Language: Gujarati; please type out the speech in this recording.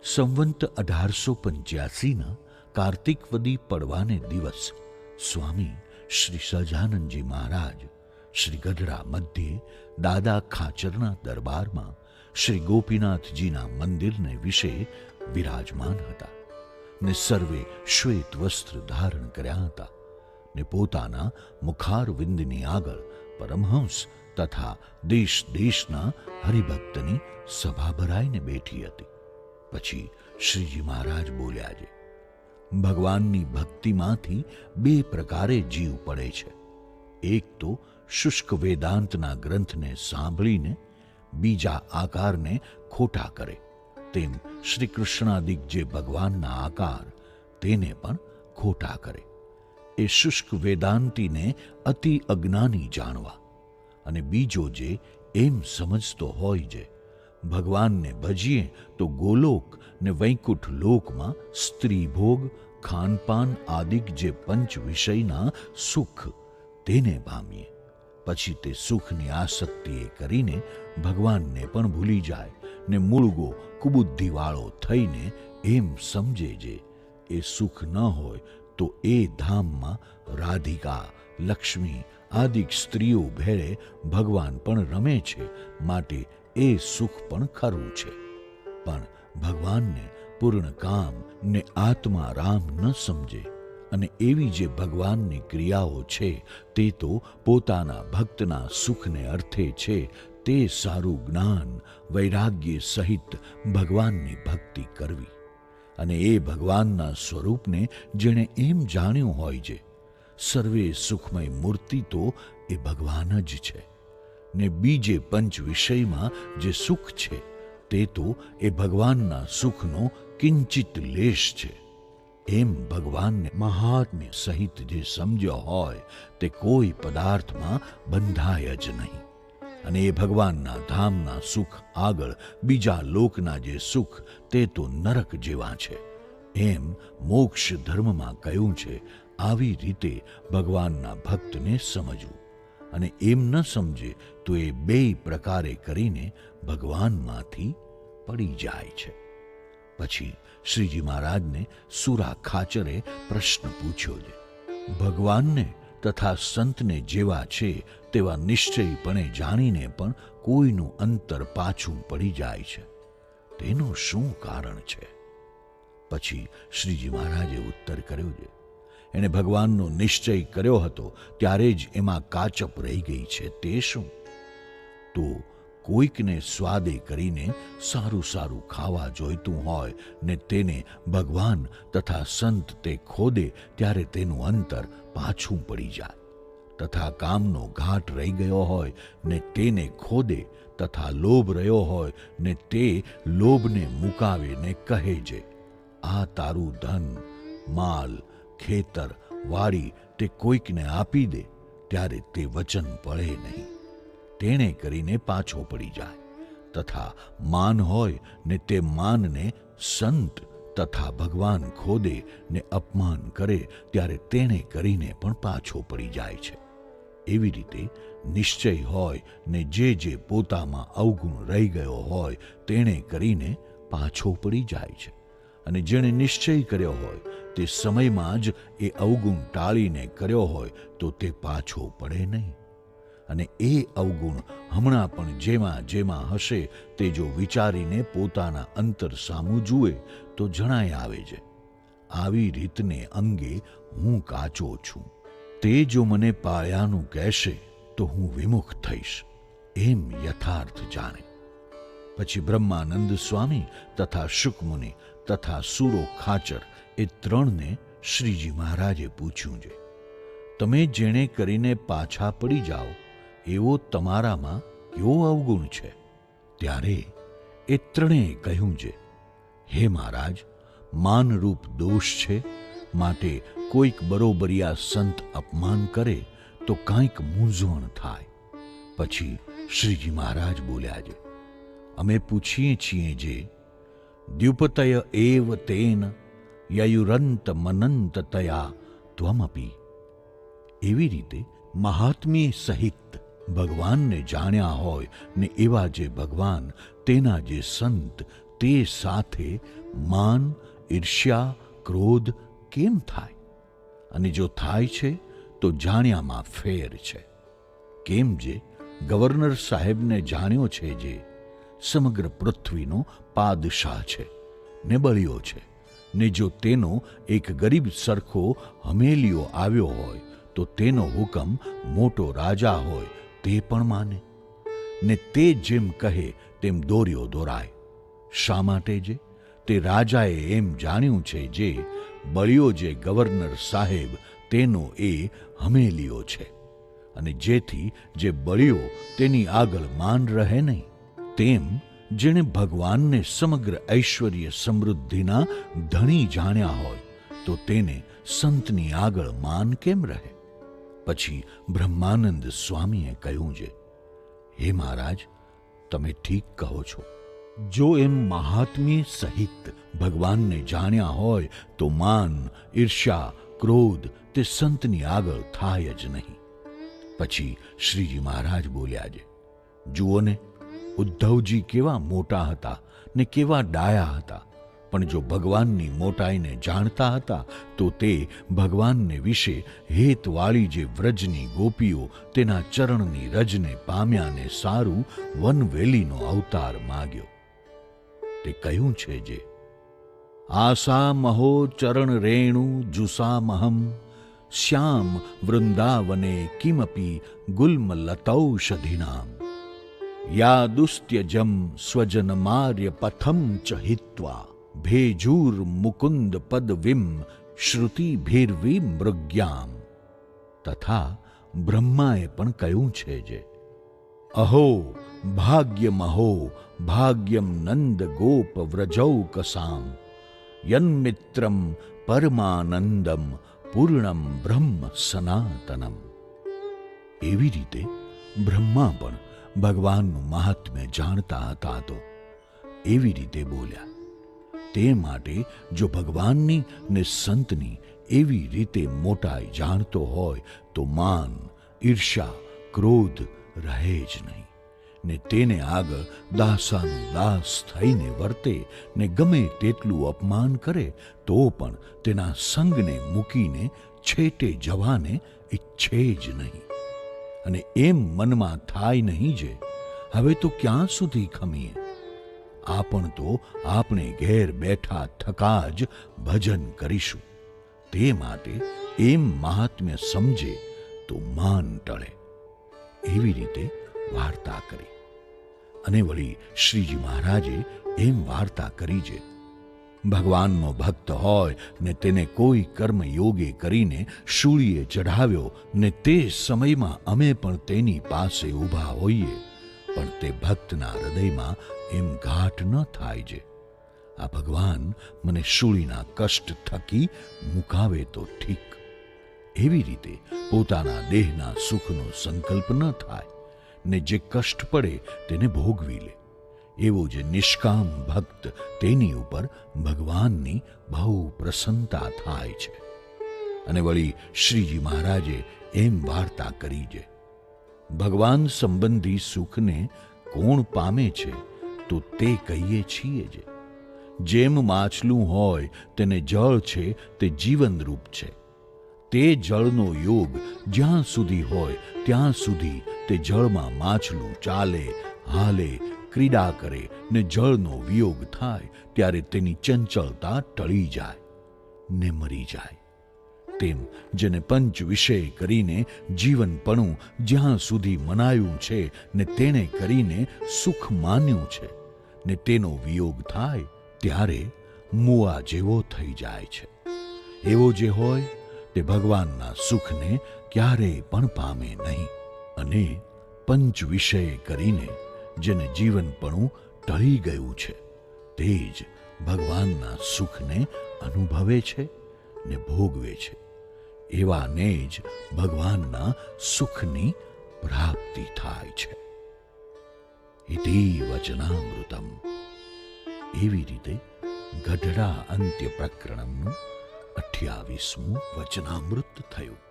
સંવંત 1885ના કાર્તિક વદી પડવાને દિવસ સ્વામી શ્રી સહજાનંદજી મહારાજ શ્રી ગઢડા મધ્યે દાદા ખાચરના દરબારમાં શ્રી ગોપીનાથજીના મંદિરને વિશે વિરાજમાન હતા ને સર્વે શ્વેત વસ્ત્ર ધારણ કર્યા હતા ને પોતાના મુખારવિંદની આગળ પરમહંસ તથા દેશ દેશના હરિભક્તની સભા ભરાઈને બેઠી હતી. પછી શ્રીજી મહારાજ બોલ્યા છે, ભગવાનની ભક્તિમાંથી બે પ્રકારે જીવ પડે છે. એક તો શુષ્ક વેદાંતના ગ્રંથને સાંભળીને બીજા આકારને ખોટા કરે, તેમ શ્રી કૃષ્ણાદિક જે ભગવાનના આકાર તેને પણ ખોટા કરે. એ શુષ્ક વેદાંતીને અતિ અજ્ઞાની જાણવા, અને બીજો જે એમ સમજતો હોય છે ભગવાનને ભજીએ તો ગોલોક ને વૈકુંઠ લોકમાં સ્ત્રી ભોગ ખાનપાન આદિક જે પંચ વિષયના સુખ તેને પામીએ, પછી તે સુખની આસક્તિએ કરીને ભગવાનને પણ ભૂલી જાય ને મૂળગો કુબુદ્ધિવાળો થઈને એમ સમજે જે એ સુખ ન હોય તો એ ધામમાં રાધિકા લક્ષ્મી આદિક સ્ત્રીઓ ભેળે ભગવાન પણ રમે છે, માટે એ સુખ પણ ખરું છે. પણ ભગવાનને પૂર્ણ કામ ને આત્મા રામ ન સમજે અને એવી જે ભગવાનની ક્રિયાઓ છે તે તો પોતાના ભક્તના સુખને અર્થે છે, તે સારું જ્ઞાન વૈરાગ્ય સહિત ભગવાનની ભક્તિ કરવી. અને એ ભગવાનના સ્વરૂપને જેણે એમ જાણ્યું હોય છે સર્વે સુખમય મૂર્તિ તો એ ભગવાન જ છે, ને બીજે પંચ વિષયમાં જે સુખ છે તે તો એ ભગવાનના સુખનો કિંચિત લેશ છે. એમ ભગવાનને મહાત્મ્ય સહિત જે સમજ્યો હોય તે કોઈ પદાર્થમાં બંધાય જ નહીં. અને એ ભગવાનના ધામના સુખ આગળ બીજા લોકના જે સુખ તે તો નરક જેવા છે. એમ મોક્ષ ધર્મમાં કહ્યું છે, આવી રીતે ભગવાનના ભક્તને સમજવું. અને એમ ન સમજે તો એ બે પ્રકારે કરીને ભગવાનમાંથી પડી જાય છે. પછી શ્રીજી મહારાજને સુરા ખાચરે પ્રશ્ન પૂછ્યો છે, ભગવાનને તથા સંતને જેવા છે તેવા નિશ્ચયપણે જાણીને પણ કોઈનું અંતર પાછું પડી જાય છે, તેનું શું કારણ છે? પછી શ્રીજી મહારાજે ઉત્તર કર્યો છે, એણે ભગવાનનો નિશ્ચય કર્યો હતો ત્યારે જ એમાં કાચપ રહી ગઈ છે. તે શું? તો કોઈકને સ્વાદે કરીને સારું સારું ખાવા જોઈતું હોય ને તેને ભગવાન તથા સંત તે ખોદે ત્યારે તેનું અંતર પાછું પડી જાય, તથા કામનો ઘાટ રહી ગયો હોય ને તેને ખોદે, તથા લોભ રહ્યો હોય ને તે લોભને મુકાવે ને કહે છે, આ તારું ધન માલ ખેતર વાડી તે કોઈકને આપી દે, ત્યારે તે વચન પડે નહીં, તેણે કરીને પાછો પડી જાય. તથા માન હોય ને તે માનને સંત તથા ભગવાન ખોદે ને અપમાન કરે ત્યારે તેણે કરીને પણ પાછો પડી જાય છે. એવી રીતે નિશ્ચય હોય ને જે પોતામાં અવગુણ રહી ગયો હોય તેણે કરીને પાછો પડી જાય છે. અને જેણે નિશ્ચય કર્યો હોય તે સમયમાં જ એ અવગુણ ટાળીને કર્યો હોય તો તે પાછો પડે નહીં. અને એ અવગુણ હમણાં પણ જેમાં જેમાં હશે તે જો વિચારીને પોતાના અંતર સામું જુએ તો જણાય આવે છે, આવી રીતને અંગે હું કાચો છું, તે જો મને પાળ્યાનું કહેશે તો હું વિમુખ થઈશ, એમ યથાર્થ જાણે. પછી બ્રહ્માનંદ સ્વામી તથા શુકમુનિ તથા સુરો ખાચર એ ત્રણને શ્રીજી મહારાજે પૂછ્યું છે, તમે જેણે કરીને પાછા પડી જાઓ એવો તમારામાં કેવો અવગુણ છે? ત્યારે એ ત્રણેય કહ્યું છે, હે મહારાજ, માનરૂપ દોષ છે, માટે કોઈક બરોબરિયા સંત અપમાન કરે તો કાંઈક મૂંઝવણ થાય. પછી શ્રીજી મહારાજ બોલ્યા છે, અમે પૂછીએ છીએ જે દ્યુપતય એવ તેન યયુરંત મનંત તયા ત્વમપી. એવી રીતે મહાત્મ્ય સહિત ભગવાનને જાણ્યા હોય ને એવા જે ભગવાન તેના જે સંત તે સાથે માન, ઈર્ષ્યા, ક્રોધ કેમ થાય? અને જો થાય છે તો જાણ્યામાં ફેર છે. કેમ જે ગવર્નર સાહેબને જાણ્યો છે, જે સમગ્ર પૃથ્વીનો પાદશાહ છે ને બળ્યો છે, ને જો તેનો એક ગરીબ સરખો હમેલિયો આવ્યો હોય તો તેનો હુકમ મોટો રાજા હોય તે પણ માને, ને તે જેમ કહે તેમ દોર્યો દોરાય. શા માટે? જે તે રાજાએ એમ જાણ્યું છે જે બળ્યો જે ગવર્નર સાહેબ તેનો એ હમેલિયો છે, અને જેથી જે બળ્યો તેની આગળ માન રહે નહીં. તેમ જેણે ભગવાનને સમગ્ર ઐશ્વર્ય સમૃદ્ધિના ધણી જાણ્યા હોય તો તેને સંતની આગળ માન કેમ રહે? પછી બ્રહ્માનંદ સ્વામીએ કહ્યું છે, હે મહારાજ, તમે ઠીક કહો છો. જો એમ મહાત્મ્ય સહિત ભગવાનને જાણ્યા હોય તો માન, ઈર્ષ્યા, ક્રોધ તે સંતની આગળ થાય જ નહીં. પછી શ્રીજી મહારાજ બોલ્યા છે, જુઓ ને, ઉદ્ધવજી કેવા મોટા હતા ને કેવા ડાયા હતા, પણ જો ભગવાનની મોટાઈને જાણતા હતા તો તે ભગવાનને વિશે હેતવાળી જે વ્રજની ગોપીઓ તેના ચરણની રજને પામ્યાને સારું વનવેલીનો અવતાર માગ્યો. તે કહ્યું છે જે આસા મહો ચરણ રેણુ જુસામહમ શ્યામ વૃંદાવને કિમપી ગુલ્મલતૌષધિનામ યાદુસ્ત્યજમ સ્વજનમાર્ય પથમ ચ હિત્વા ભેજૂર મુકુંદ પદવિમ શ્રુતિભીર્વી મૃગ્યામ. તથા બ્રહ્માએ પણ કહ્યું છે જે અહો ભાગ્યમહો ભાગ્યમ નંદ ગોપ વ્રજૌકસામ યન્મિત્રમ પરમાનંદમ પૂર્ણમ બ્રહ્મ સનાતનમ. એવી રીતે બ્રહ્મા પણ ભગવાનનું મહાત્મ્ય જાણતા હતા તો એવી રીતે બોલ્યા. તે માટે જો ભગવાનની ને સંતની એવી રીતે મોટાઈ જાણતો હોય તો માન, ઈર્ષ્યા, ક્રોધ રહે જ નહીં, ને તેને આગળ દાસાનું દાસ થઈને વર્તે ને ગમે તેટલું અપમાન કરે તો પણ તેના સંગને મૂકીને છેટે જવાને ઈચ્છે જ નહીં. અને એમ મનમાં થાય નહીં જે હવે તો ક્યાં સુધી ખમીએ, આપણ તો આપણે ઘેર બેઠા થકા જ ભજન કરીશું. તે માટે એમ મહાત્મ્ય સમજે તો માન ટળે. એવી રીતે વાર્તા કરી. અને વળી શ્રીજી મહારાજે એમ વાર્તા કરી છે, ભગવાનનો ભક્ત હોય ને તેને કોઈ કર્મ યોગે કરીને શૂળીએ ચઢાવ્યો ને તે સમયમાં અમે પણ તેની પાસે ઊભા હોઈએ, પણ તે ભક્તના હૃદયમાં એમ ઘાટ ન થાય છે, આ ભગવાન મને શૂળીના કષ્ટ થકી મુકાવે તો ઠીક. એવી રીતે પોતાના દેહના સુખનો સંકલ્પ ન થાય ને જે કષ્ટ પડે તેને ભોગવી લે. એવો જે નિષ્કામ ભક્ત તેની ઉપર ભગવાનની બહુ પ્રસન્નતા થાય છે. અને વળી શ્રીજી મહારાજે એમ વાર્તા કરી છે, ભગવાન સંબંધી સુખને કોણ પામે છે તો તે કહીએ છીએ જે જેમ માછલું હોય તેને જળ છે તે જીવનરૂપ છે. તે જળનો યોગ જ્યાં સુધી હોય ત્યાં સુધી તે જળમાં માછલું ચાલે, હાલે, ક્રીડા કરે ને જળનો વિયોગ થાય ત્યારે તેની ચંચળતા ટળી જાય ને મરી જાય. તેમ જેને પંચ વિષય કરીને જીવનપણું જ્યાં સુધી મનાયું છે ને તેણે કરીને સુખ માન્યું છે ને તેનો વિયોગ થાય ત્યારે મુવા જેવો થઈ જાય છે. એવો જે હોય તે ભગવાનના સુખને ક્યારેય પણ પામે નહીં. અને પંચ વિષય કરીને જેને જીવનપણું ટળી ગયું છે તે જ ભગવાનના સુખને અનુભવે છે ને ભોગવે છે. એવાને જ ભગવાનના સુખની પ્રાપ્તિ થાય છે. ઇતિ વચનામૃતમ. એવી રીતે ગઢડા અંત્ય પ્રકરણનું 28મું વચનામૃત થયું.